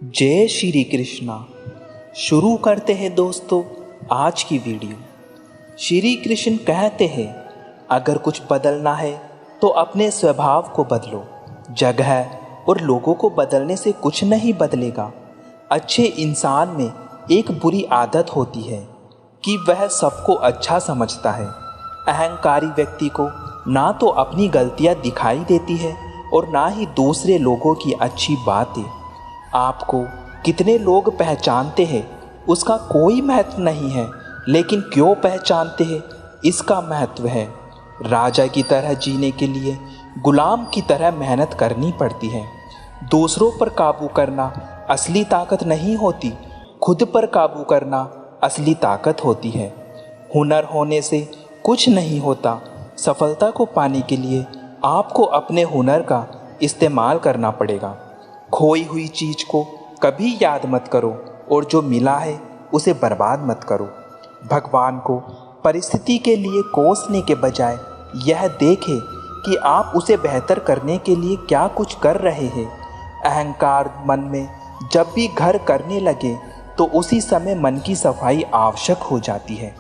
जय श्री कृष्णा। शुरू करते हैं दोस्तों आज की वीडियो। श्री कृष्ण कहते हैं, अगर कुछ बदलना है तो अपने स्वभाव को बदलो। जगह और लोगों को बदलने से कुछ नहीं बदलेगा। अच्छे इंसान में एक बुरी आदत होती है कि वह सबको अच्छा समझता है। अहंकारी व्यक्ति को ना तो अपनी गलतियां दिखाई देती है और ना ही दूसरे लोगों की अच्छी बातें। आपको कितने लोग पहचानते हैं उसका कोई महत्व नहीं है, लेकिन क्यों पहचानते हैं इसका महत्व है। राजा की तरह जीने के लिए गुलाम की तरह मेहनत करनी पड़ती है। दूसरों पर काबू करना असली ताकत नहीं होती, खुद पर काबू करना असली ताकत होती है। हुनर होने से कुछ नहीं होता। सफलता को पाने के लिए आपको अपने हुनर का इस्तेमाल करना पड़ेगा। खोई हुई चीज़ को कभी याद मत करो और जो मिला है उसे बर्बाद मत करो। भगवान को परिस्थिति के लिए कोसने के बजाय यह देखें कि आप उसे बेहतर करने के लिए क्या कुछ कर रहे हैं। अहंकार मन में जब भी घर करने लगे तो उसी समय मन की सफाई आवश्यक हो जाती है।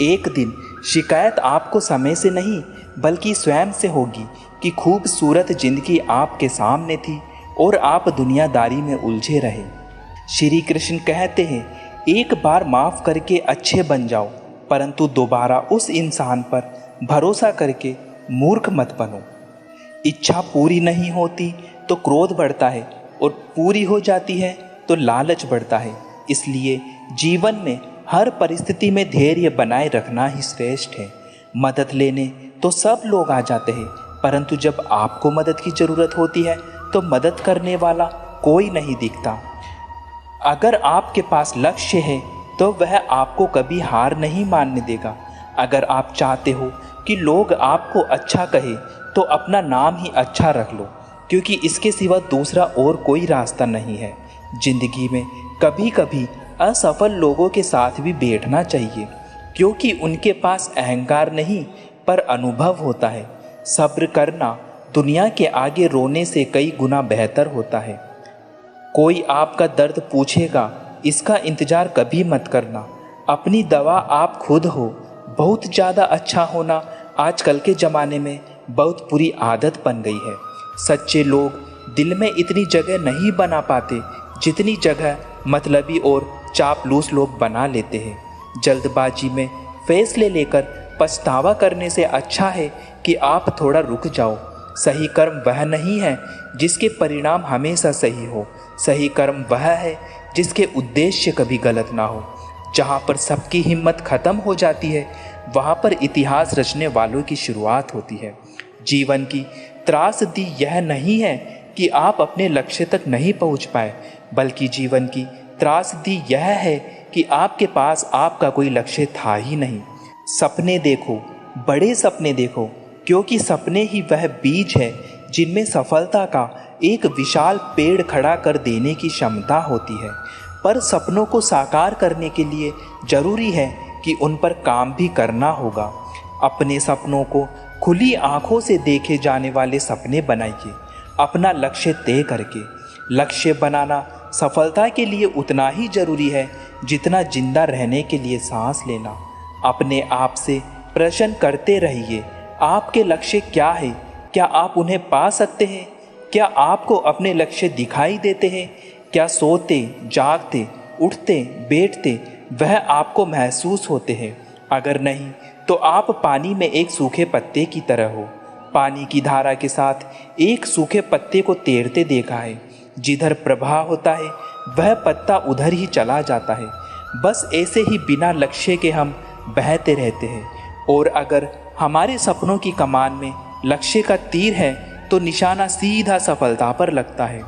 एक दिन शिकायत आपको समय से नहीं बल्कि स्वयं से होगी कि खूबसूरत जिंदगी आपके सामने थी और आप दुनियादारी में उलझे रहे। श्री कृष्ण कहते हैं, एक बार माफ़ करके अच्छे बन जाओ, परंतु दोबारा उस इंसान पर भरोसा करके मूर्ख मत बनो। इच्छा पूरी नहीं होती तो क्रोध बढ़ता है और पूरी हो जाती है तो लालच बढ़ता है। इसलिए जीवन में हर परिस्थिति में धैर्य बनाए रखना ही श्रेष्ठ है। मदद लेने तो सब लोग आ जाते हैं, परंतु जब आपको मदद की ज़रूरत होती है तो मदद करने वाला कोई नहीं दिखता। अगर आपके पास लक्ष्य है तो वह आपको कभी हार नहीं मानने देगा। अगर आप चाहते हो कि लोग आपको अच्छा कहे तो अपना नाम ही अच्छा रख लो, क्योंकि इसके सिवा दूसरा और कोई रास्ता नहीं है। जिंदगी में कभी कभी असफल लोगों के साथ भी बैठना चाहिए, क्योंकि उनके पास अहंकार नहीं पर अनुभव होता है। सब्र करना दुनिया के आगे रोने से कई गुना बेहतर होता है। कोई आपका दर्द पूछेगा, इसका इंतज़ार कभी मत करना। अपनी दवा आप खुद हो। बहुत ज़्यादा अच्छा होना आजकल के ज़माने में बहुत बुरी आदत बन गई है। सच्चे लोग दिल में इतनी जगह नहीं बना पाते जितनी जगह मतलबी और चापलूस लोग बना लेते हैं। जल्दबाजी में फैसले लेकर पछतावा करने से अच्छा है कि आप थोड़ा रुक जाओ। सही कर्म वह नहीं है जिसके परिणाम हमेशा सही हो। सही कर्म वह है जिसके उद्देश्य कभी गलत ना हो। जहाँ पर सबकी हिम्मत खत्म हो जाती है वहाँ पर इतिहास रचने वालों की शुरुआत होती है। जीवन की त्रासदी यह नहीं है कि आप अपने लक्ष्य तक नहीं पहुँच पाए, बल्कि जीवन की त्रासदी यह है कि आपके पास आपका कोई लक्ष्य था ही नहीं। सपने देखो, बड़े सपने देखो, क्योंकि सपने ही वह बीज है जिनमें सफलता का एक विशाल पेड़ खड़ा कर देने की क्षमता होती है। पर सपनों को साकार करने के लिए जरूरी है कि उन पर काम भी करना होगा। अपने सपनों को खुली आंखों से देखे जाने वाले सपने बनाइए, अपना लक्ष्य तय करके। लक्ष्य बनाना सफलता के लिए उतना ही जरूरी है जितना जिंदा रहने के लिए सांस लेना। अपने आप से प्रश्न करते रहिए, आपके लक्ष्य क्या है? क्या आप उन्हें पा सकते हैं? क्या आपको अपने लक्ष्य दिखाई देते हैं? क्या सोते, जागते, उठते, बैठते वह आपको महसूस होते हैं? अगर नहीं तो आप पानी में एक सूखे पत्ते की तरह हो। पानी की धारा के साथ एक सूखे पत्ते को तैरते देखा है। जिधर प्रवाह होता है वह पत्ता उधर ही चला जाता है। बस ऐसे ही बिना लक्ष्य के हम बहते रहते हैं। और अगर हमारे सपनों की कमान में लक्ष्य का तीर है तो निशाना सीधा सफलता पर लगता है।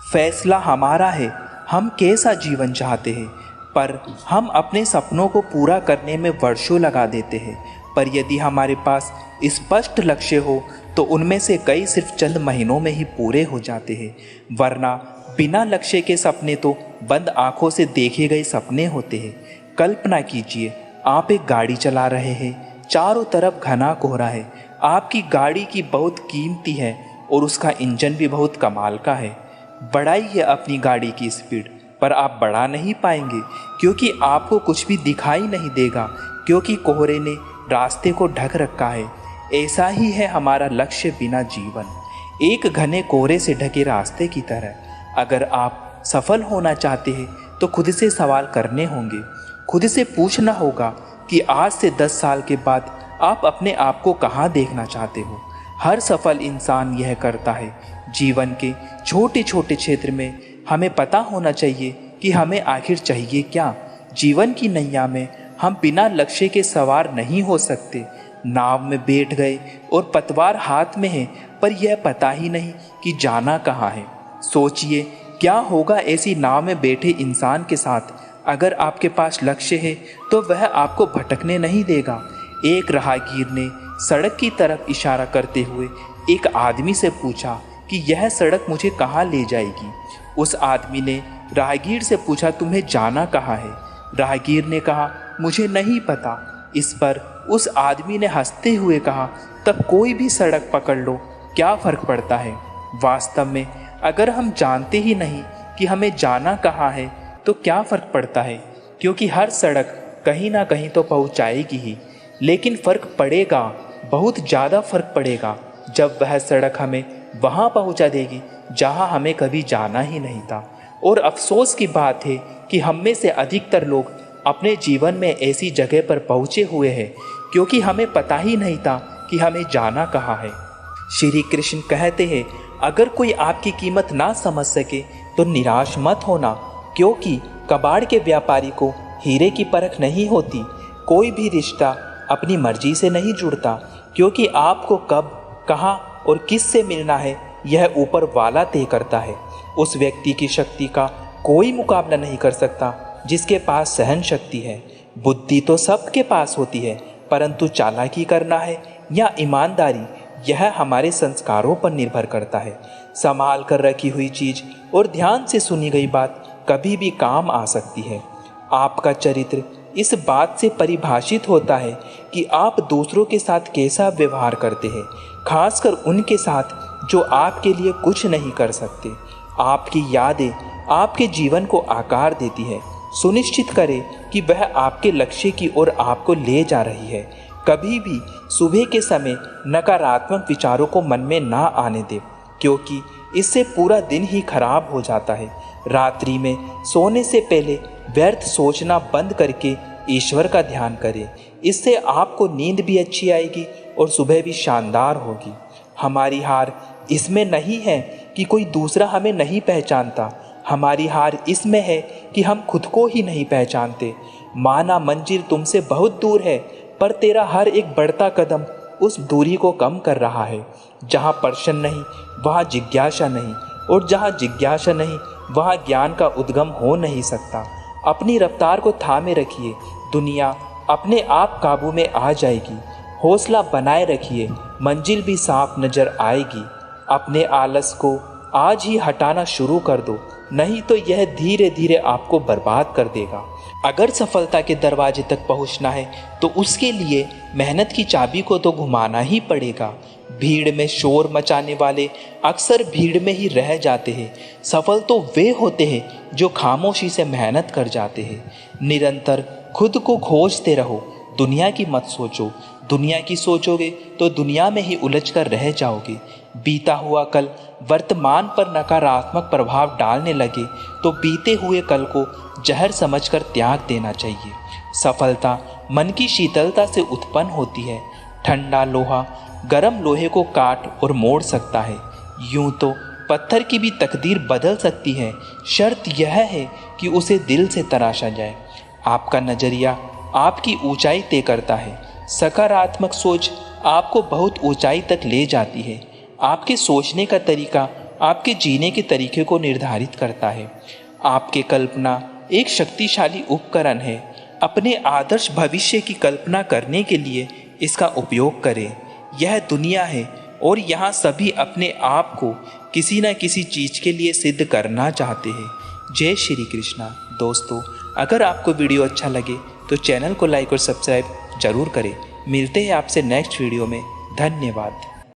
फैसला हमारा है, हम कैसा जीवन चाहते हैं, पर हम अपने सपनों को पूरा करने में वर्षों लगा देते हैं। पर यदि हमारे पास स्पष्ट लक्ष्य हो तो उनमें से कई सिर्फ चंद महीनों में ही पूरे हो जाते हैं। वरना बिना लक्ष्य के सपने तो बंद आंखों से देखे गए सपने होते हैं। कल्पना कीजिए, आप एक गाड़ी चला रहे हैं, चारों तरफ घना कोहरा है। आपकी गाड़ी की बहुत कीमती है और उसका इंजन भी बहुत कमाल का है। बढ़ाइए अपनी गाड़ी की स्पीड, पर आप बढ़ा नहीं पाएंगे क्योंकि आपको कुछ भी दिखाई नहीं देगा, क्योंकि कोहरे ने रास्ते को ढक रखा है। ऐसा ही है हमारा लक्ष्य बिना जीवन, एक घने कोहरे से ढके रास्ते की तरह। अगर आप सफल होना चाहते हैं तो खुद से सवाल करने होंगे, खुद से पूछना होगा कि आज से 10 साल के बाद आप अपने आप को कहाँ देखना चाहते हो। हर सफल इंसान यह करता है। जीवन के छोटे छोटे क्षेत्र में हमें पता होना चाहिए कि हमें आखिर चाहिए क्या। जीवन की नैया में हम बिना लक्ष्य के सवार नहीं हो सकते। नाव में बैठ गए और पतवार हाथ में है, पर यह पता ही नहीं कि जाना कहाँ है। सोचिए क्या होगा ऐसी नाव में बैठे इंसान के साथ। अगर आपके पास लक्ष्य है तो वह आपको भटकने नहीं देगा। एक राहगीर ने सड़क की तरफ इशारा करते हुए एक आदमी से पूछा कि यह सड़क मुझे कहाँ ले जाएगी। उस आदमी ने राहगीर से पूछा, तुम्हें जाना कहाँ है? राहगीर ने कहा, मुझे नहीं पता। इस पर उस आदमी ने हंसते हुए कहा, तब कोई भी सड़क पकड़ लो, क्या फ़र्क पड़ता है। वास्तव में अगर हम जानते ही नहीं कि हमें जाना कहाँ है तो क्या फ़र्क पड़ता है, क्योंकि हर सड़क कहीं ना कहीं तो पहुँचाएगी ही। लेकिन फ़र्क पड़ेगा, बहुत ज़्यादा फ़र्क पड़ेगा जब वह सड़क हमें वहाँ पहुँचा देगी जहाँ हमें कभी जाना ही नहीं था। और अफसोस की बात है कि हम में से अधिकतर लोग अपने जीवन में ऐसी जगह पर पहुँचे हुए हैं क्योंकि हमें पता ही नहीं था कि हमें जाना कहाँ है। श्री कृष्ण कहते हैं, अगर कोई आपकी कीमत ना समझ सके तो निराश मत होना, क्योंकि कबाड़ के व्यापारी को हीरे की परख नहीं होती। कोई भी रिश्ता अपनी मर्जी से नहीं जुड़ता, क्योंकि आपको कब, कहाँ और किस से मिलना है यह ऊपर वाला तय करता है। उस व्यक्ति की शक्ति का कोई मुकाबला नहीं कर सकता जिसके पास सहन शक्ति है। बुद्धि तो सबके पास होती है, परंतु चालाकी करना है या ईमानदारी, यह हमारे संस्कारों पर निर्भर करता है। संभाल कर रखी हुई चीज़ और ध्यान से सुनी गई बात कभी भी काम आ सकती है। आपका चरित्र इस बात से परिभाषित होता है कि आप दूसरों के साथ कैसा व्यवहार करते हैं, खासकर उनके साथ जो आपके लिए कुछ नहीं कर सकते। आपकी यादें आपके जीवन को आकार देती है। सुनिश्चित करें कि वह आपके लक्ष्य की ओर आपको ले जा रही है। कभी भी सुबह के समय नकारात्मक विचारों को मन में ना आने दें, क्योंकि इससे पूरा दिन ही खराब हो जाता है। रात्रि में सोने से पहले व्यर्थ सोचना बंद करके ईश्वर का ध्यान करें। इससे आपको नींद भी अच्छी आएगी और सुबह भी शानदार होगी। हमारी हार इसमें नहीं है कि कोई दूसरा हमें नहीं पहचानता, हमारी हार इसमें है कि हम खुद को ही नहीं पहचानते। माना मंजिल तुमसे बहुत दूर है, पर तेरा हर एक बढ़ता कदम उस दूरी को कम कर रहा है। जहाँ प्रश्न नहीं वहाँ जिज्ञासा नहीं, और जहाँ जिज्ञासा नहीं वहाँ ज्ञान का उद्गम हो नहीं सकता। अपनी रफ्तार को थामे रखिए, दुनिया अपने आप काबू में आ जाएगी। हौसला बनाए रखिए, मंजिल भी साफ नजर आएगी। अपने आलस को आज ही हटाना शुरू कर दो, नहीं तो यह धीरे धीरे आपको बर्बाद कर देगा। अगर सफलता के दरवाजे तक पहुंचना है तो उसके लिए मेहनत की चाबी को तो घुमाना ही पड़ेगा। भीड़ में शोर मचाने वाले अक्सर भीड़ में ही रह जाते हैं। सफल तो वे होते हैं जो खामोशी से मेहनत कर जाते हैं। निरंतर खुद को खोजते रहो, दुनिया की मत सोचो। दुनिया की सोचोगे तो दुनिया में ही उलझ कर रह जाओगे। बीता हुआ कल वर्तमान पर नकारात्मक प्रभाव डालने लगे तो बीते हुए कल को जहर समझकर त्याग देना चाहिए। सफलता मन की शीतलता से उत्पन्न होती है। ठंडा लोहा गर्म लोहे को काट और मोड़ सकता है, यूं तो पत्थर की भी तकदीर बदल सकती है। शर्त यह है कि उसे दिल से तराशा जाए। आपका नज़रिया आपकी ऊंचाई तय करता है। सकारात्मक सोच आपको बहुत ऊंचाई तक ले जाती है। आपके सोचने का तरीका आपके जीने के तरीके को निर्धारित करता है। आपकी कल्पना एक शक्तिशाली उपकरण है। अपने आदर्श भविष्य की कल्पना करने के लिए इसका उपयोग करें। यह दुनिया है और यहाँ सभी अपने आप को किसी न किसी चीज़ के लिए सिद्ध करना चाहते हैं। जय श्री कृष्णा। दोस्तों, अगर आपको वीडियो अच्छा लगे तो चैनल को लाइक और सब्सक्राइब जरूर करें। मिलते हैं आपसे नेक्स्ट वीडियो में। धन्यवाद।